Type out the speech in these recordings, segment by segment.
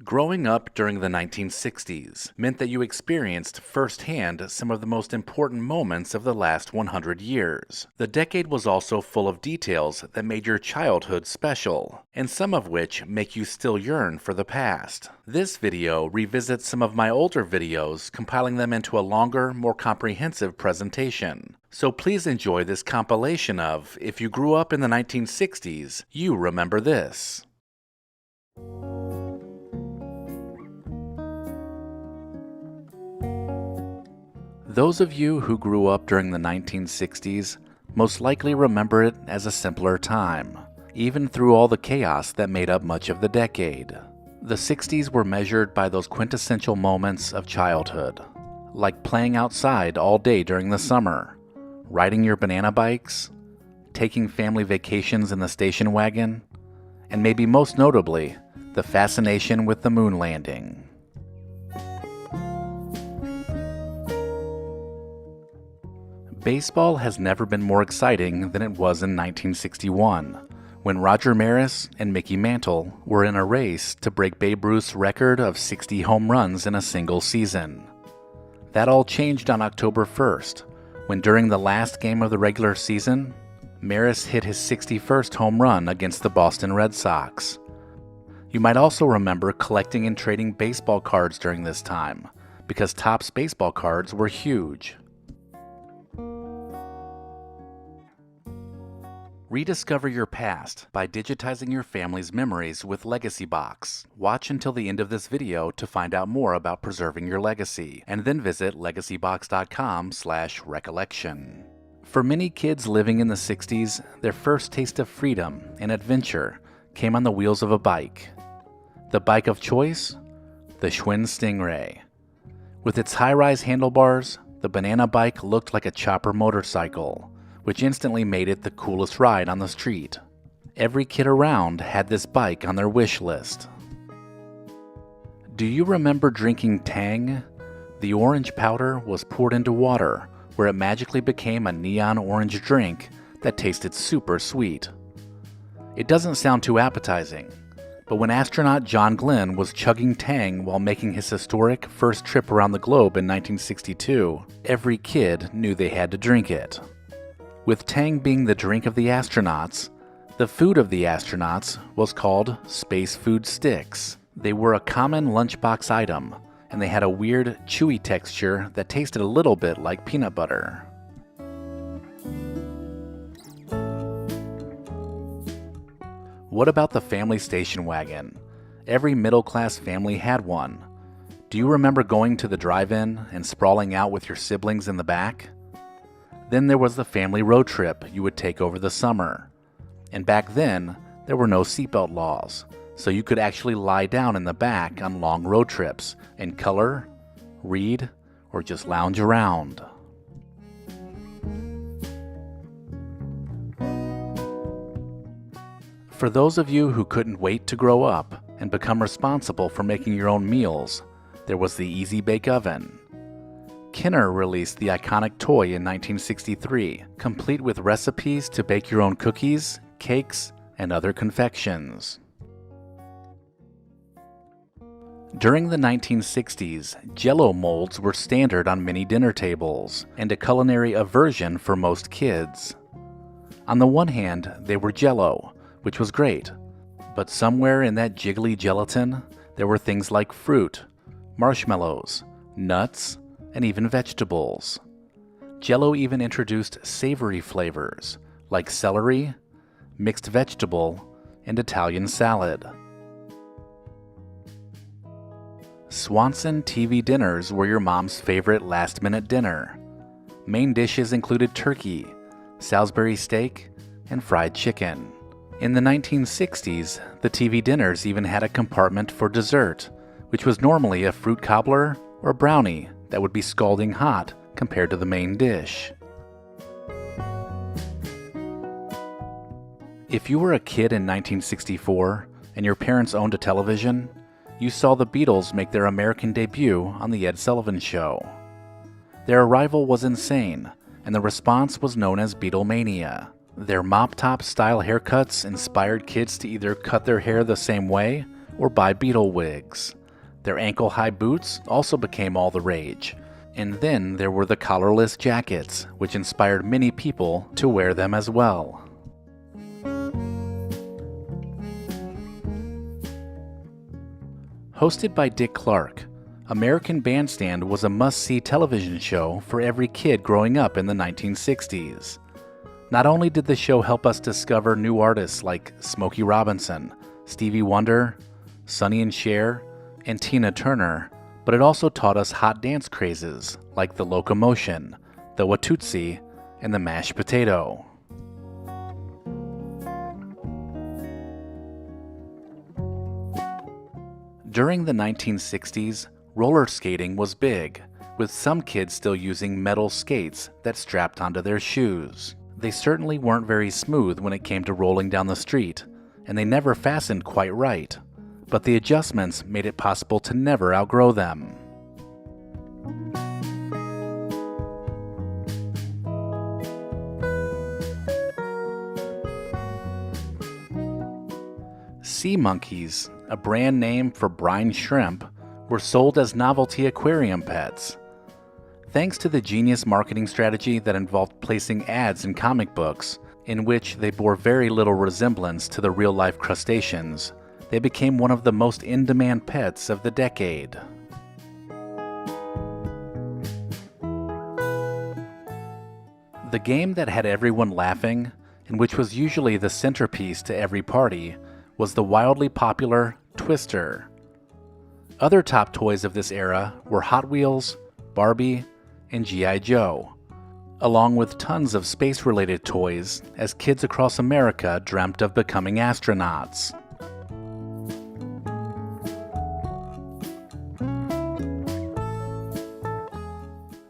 Growing up during the 1960s meant that you experienced firsthand some of the most important moments of the last 100 years. The decade was also full of details that made your childhood special, and some of which make you still yearn for the past. This video revisits some of my older videos, compiling them into a longer, more comprehensive presentation. So please enjoy this compilation of, if you grew up in the 1960s, you remember this. Those of you who grew up during the 1960s most likely remember it as a simpler time, even through all the chaos that made up much of the decade. The 60s were measured by those quintessential moments of childhood, like playing outside all day during the summer, riding your banana bikes, taking family vacations in the station wagon, and maybe most notably, the fascination with the moon landing. Baseball has never been more exciting than it was in 1961, when Roger Maris and Mickey Mantle were in a race to break Babe Ruth's record of 60 home runs in a single season. That all changed on October 1st, when during the last game of the regular season, Maris hit his 61st home run against the Boston Red Sox. You might also remember collecting and trading baseball cards during this time, because Topps baseball cards were huge. Rediscover your past by digitizing your family's memories with Legacy Box. Watch until the end of this video to find out more about preserving your legacy, and then visit legacybox.com/recollection. For many kids living in the 60s, their first taste of freedom and adventure came on the wheels of a bike. The bike of choice? The Schwinn Stingray. With its high-rise handlebars, the banana bike looked like a chopper motorcycle, which instantly made it the coolest ride on the street. Every kid around had this bike on their wish list. Do you remember drinking Tang? The orange powder was poured into water, where it magically became a neon orange drink that tasted super sweet. It doesn't sound too appetizing, but when astronaut John Glenn was chugging Tang while making his historic first trip around the globe in 1962, every kid knew they had to drink it. With Tang being the drink of the astronauts, the food of the astronauts was called Space Food Sticks. They were a common lunchbox item, and they had a weird, chewy texture that tasted a little bit like peanut butter. What about the family station wagon? Every middle-class family had one. Do you remember going to the drive-in and sprawling out with your siblings in the back? Then there was the family road trip you would take over the summer. And back then, there were no seatbelt laws, so you could actually lie down in the back on long road trips and color, read, or just lounge around. For those of you who couldn't wait to grow up and become responsible for making your own meals, there was the Easy Bake Oven. Kenner released the iconic toy in 1963, complete with recipes to bake your own cookies, cakes, and other confections. During the 1960s, Jell-O molds were standard on many dinner tables, and a culinary aversion for most kids. On the one hand, they were Jell-O, which was great, but somewhere in that jiggly gelatin, there were things like fruit, marshmallows, nuts, and even vegetables. Jell-O even introduced savory flavors like celery, mixed vegetable, and Italian salad. Swanson TV dinners were your mom's favorite last-minute dinner. Main dishes included turkey, Salisbury steak, and fried chicken. In the 1960s, the TV dinners even had a compartment for dessert, which was normally a fruit cobbler or brownie that would be scalding hot compared to the main dish. If you were a kid in 1964 and your parents owned a television, you saw the Beatles make their American debut on The Ed Sullivan Show. Their arrival was insane, and the response was known as Beatlemania. Their mop-top style haircuts inspired kids to either cut their hair the same way or buy Beatle wigs. Their ankle-high boots also became all the rage. And then there were the collarless jackets, which inspired many people to wear them as well. Hosted by Dick Clark, American Bandstand was a must-see television show for every kid growing up in the 1960s. Not only did the show help us discover new artists like Smokey Robinson, Stevie Wonder, Sonny and Cher, and Tina Turner, but it also taught us hot dance crazes like the locomotion, the Watusi, and the mashed potato. During the 1960s, roller skating was big, with some kids still using metal skates that strapped onto their shoes. They certainly weren't very smooth when it came to rolling down the street, and they never fastened quite right, but the adjustments made it possible to never outgrow them. Sea monkeys, a brand name for brine shrimp, were sold as novelty aquarium pets. Thanks to the genius marketing strategy that involved placing ads in comic books, in which they bore very little resemblance to the real-life crustaceans, they became one of the most in-demand pets of the decade. The game that had everyone laughing, and which was usually the centerpiece to every party, was the wildly popular Twister. Other top toys of this era were Hot Wheels, Barbie, and G.I. Joe, along with tons of space-related toys as kids across America dreamt of becoming astronauts.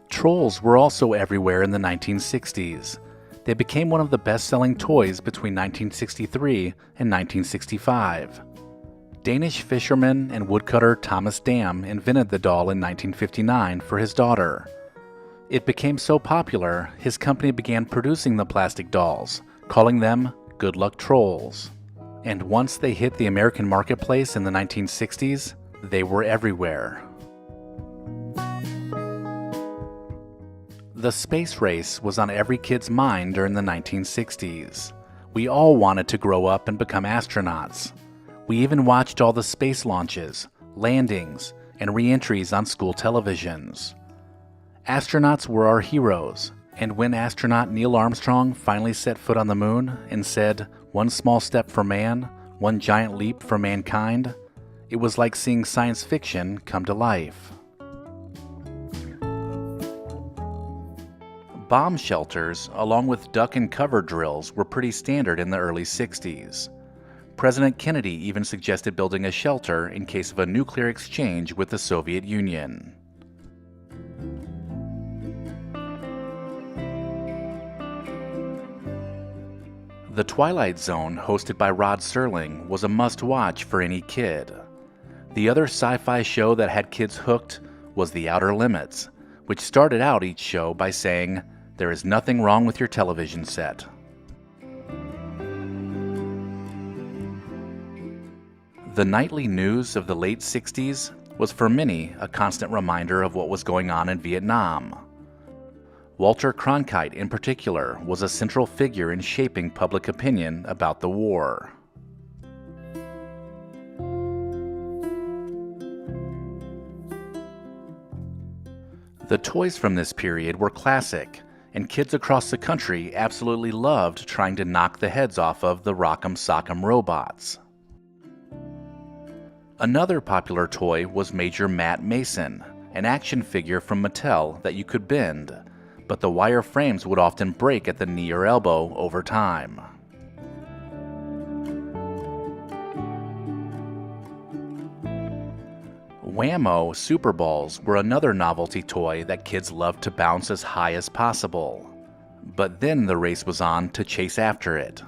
Trolls were also everywhere in the 1960s. They became one of the best-selling toys between 1963 and 1965. Danish fisherman and woodcutter Thomas Dam invented the doll in 1959 for his daughter. It became so popular, his company began producing the plastic dolls, calling them Good Luck Trolls. And once they hit the American marketplace in the 1960s, they were everywhere. The space race was on every kid's mind during the 1960s. We all wanted to grow up and become astronauts. We even watched all the space launches, landings, and re-entries on school televisions. Astronauts were our heroes, and when astronaut Neil Armstrong finally set foot on the moon and said, "One small step for man, one giant leap for mankind," it was like seeing science fiction come to life. Bomb shelters, along with duck and cover drills, were pretty standard in the early 60s. President Kennedy even suggested building a shelter in case of a nuclear exchange with the Soviet Union. The Twilight Zone, hosted by Rod Serling, was a must-watch for any kid. The other sci-fi show that had kids hooked was The Outer Limits, which started out each show by saying, "There is nothing wrong with your television set." The nightly news of the late 60s was for many a constant reminder of what was going on in Vietnam. Walter Cronkite, in particular, was a central figure in shaping public opinion about the war. The toys from this period were classic, and kids across the country absolutely loved trying to knock the heads off of the Rock'em Sock'em robots. Another popular toy was Major Matt Mason, an action figure from Mattel that you could bend, but the wire frames would often break at the knee or elbow over time. Whammo Super Balls were another novelty toy that kids loved to bounce as high as possible. But then the race was on to chase after it.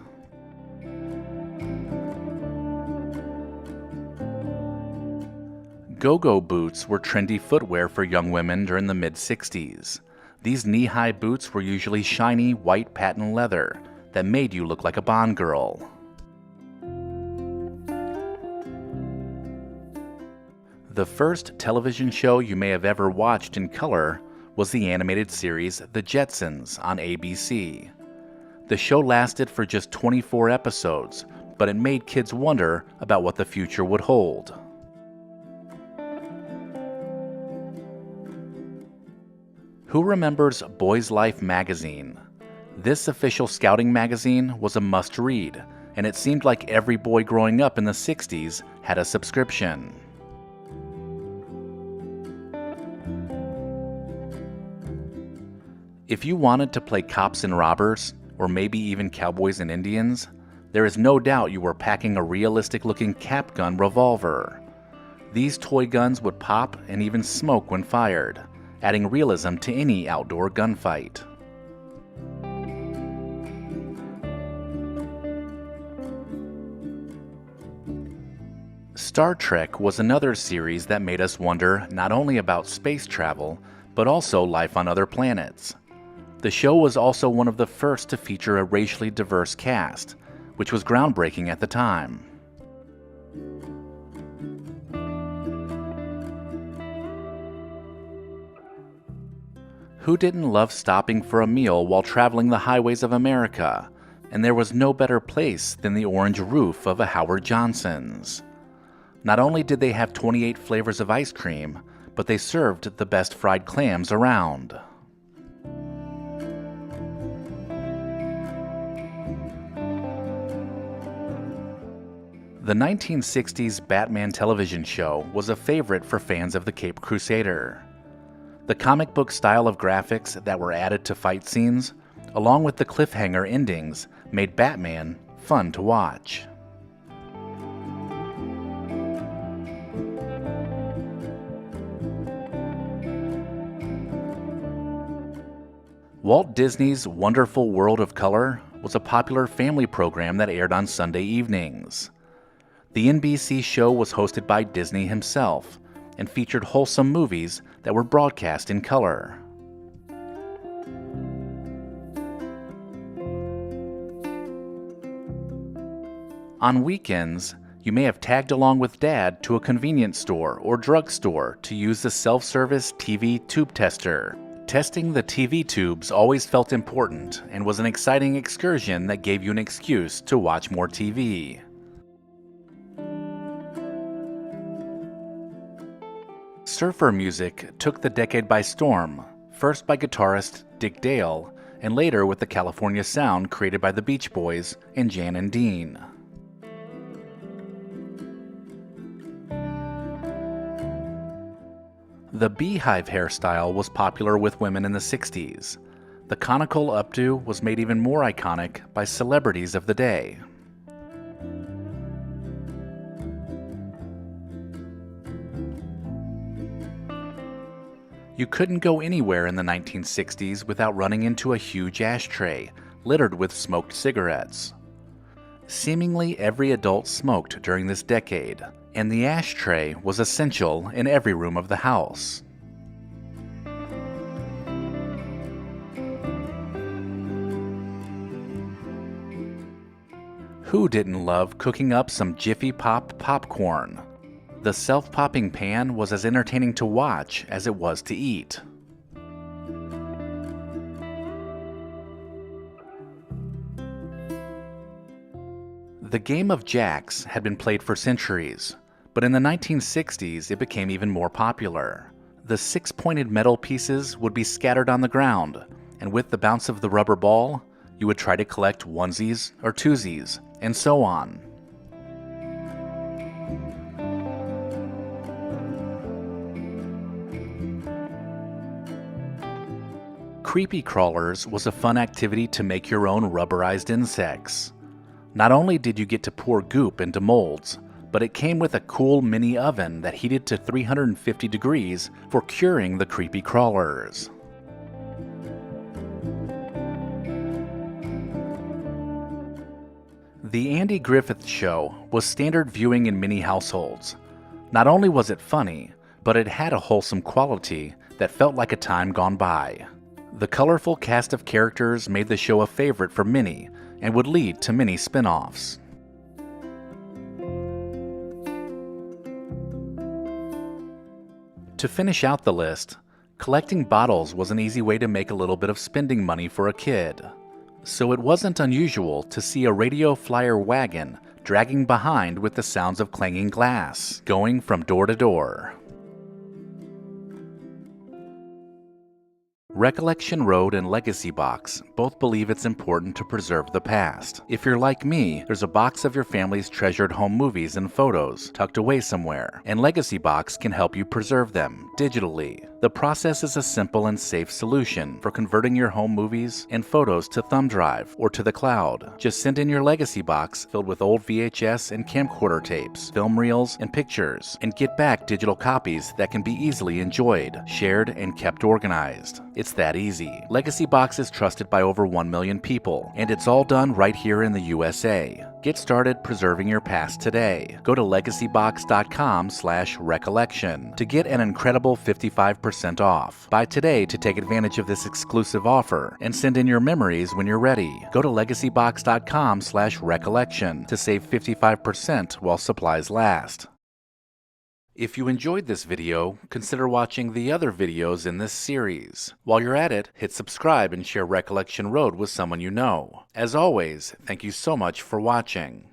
Go-go boots were trendy footwear for young women during the mid-60s. These knee-high boots were usually shiny white patent leather that made you look like a Bond girl. The first television show you may have ever watched in color was the animated series The Jetsons on ABC. The show lasted for just 24 episodes, but it made kids wonder about what the future would hold. Who remembers Boys Life magazine? This official scouting magazine was a must-read, and it seemed like every boy growing up in the 60s had a subscription. If you wanted to play cops and robbers, or maybe even cowboys and Indians, there is no doubt you were packing a realistic-looking cap gun revolver. These toy guns would pop and even smoke when fired, adding realism to any outdoor gunfight. Star Trek was another series that made us wonder not only about space travel, but also life on other planets. The show was also one of the first to feature a racially diverse cast, which was groundbreaking at the time. Who didn't love stopping for a meal while traveling the highways of America? And there was no better place than the orange roof of a Howard Johnson's. Not only did they have 28 flavors of ice cream, but they served the best fried clams around. The 1960s Batman television show was a favorite for fans of the Caped Crusader. The comic book style of graphics that were added to fight scenes, along with the cliffhanger endings, made Batman fun to watch. Walt Disney's Wonderful World of Color was a popular family program that aired on Sunday evenings. The NBC show was hosted by Disney himself and featured wholesome movies that were broadcast in color. On weekends, you may have tagged along with Dad to a convenience store or drugstore to use the self-service TV tube tester. Testing the TV tubes always felt important and was an exciting excursion that gave you an excuse to watch more TV. Surfer music took the decade by storm, first by guitarist Dick Dale, and later with the California sound created by the Beach Boys and Jan and Dean. The beehive hairstyle was popular with women in the 60s. The conical updo was made even more iconic by celebrities of the day. You couldn't go anywhere in the 1960s without running into a huge ashtray, littered with smoked cigarettes. Seemingly every adult smoked during this decade, and the ashtray was essential in every room of the house. Who didn't love cooking up some Jiffy Pop popcorn? The self-popping pan was as entertaining to watch as it was to eat. The game of jacks had been played for centuries, but in the 1960s it became even more popular. The six-pointed metal pieces would be scattered on the ground, and with the bounce of the rubber ball, you would try to collect onesies or twosies, and so on. Creepy crawlers was a fun activity to make your own rubberized insects. Not only did you get to pour goop into molds, but it came with a cool mini oven that heated to 350 degrees for curing the creepy crawlers. The Andy Griffith Show was standard viewing in many households. Not only was it funny, but it had a wholesome quality that felt like a time gone by. The colorful cast of characters made the show a favorite for many and would lead to many spin-offs. To finish out the list, collecting bottles was an easy way to make a little bit of spending money for a kid. So it wasn't unusual to see a radio flyer wagon dragging behind with the sounds of clanging glass, going from door to door. Recollection Road and Legacy Box both believe it's important to preserve the past. If you're like me, there's a box of your family's treasured home movies and photos tucked away somewhere, and Legacy Box can help you preserve them digitally. The process is a simple and safe solution for converting your home movies and photos to thumb drive or to the cloud. Just send in your Legacy Box filled with old VHS and camcorder tapes, film reels, and pictures, and get back digital copies that can be easily enjoyed, shared, and kept organized. It's that easy. Legacy Box is trusted by over 1 million people, and it's all done right here in the USA. Get started preserving your past today. Go to legacybox.com/recollection to get an incredible 55% off. Buy today to take advantage of this exclusive offer and send in your memories when you're ready. Go to legacybox.com/recollection to save 55% while supplies last. If you enjoyed this video, consider watching the other videos in this series. While you're at it, hit subscribe and share Recollection Road with someone you know. As always, thank you so much for watching.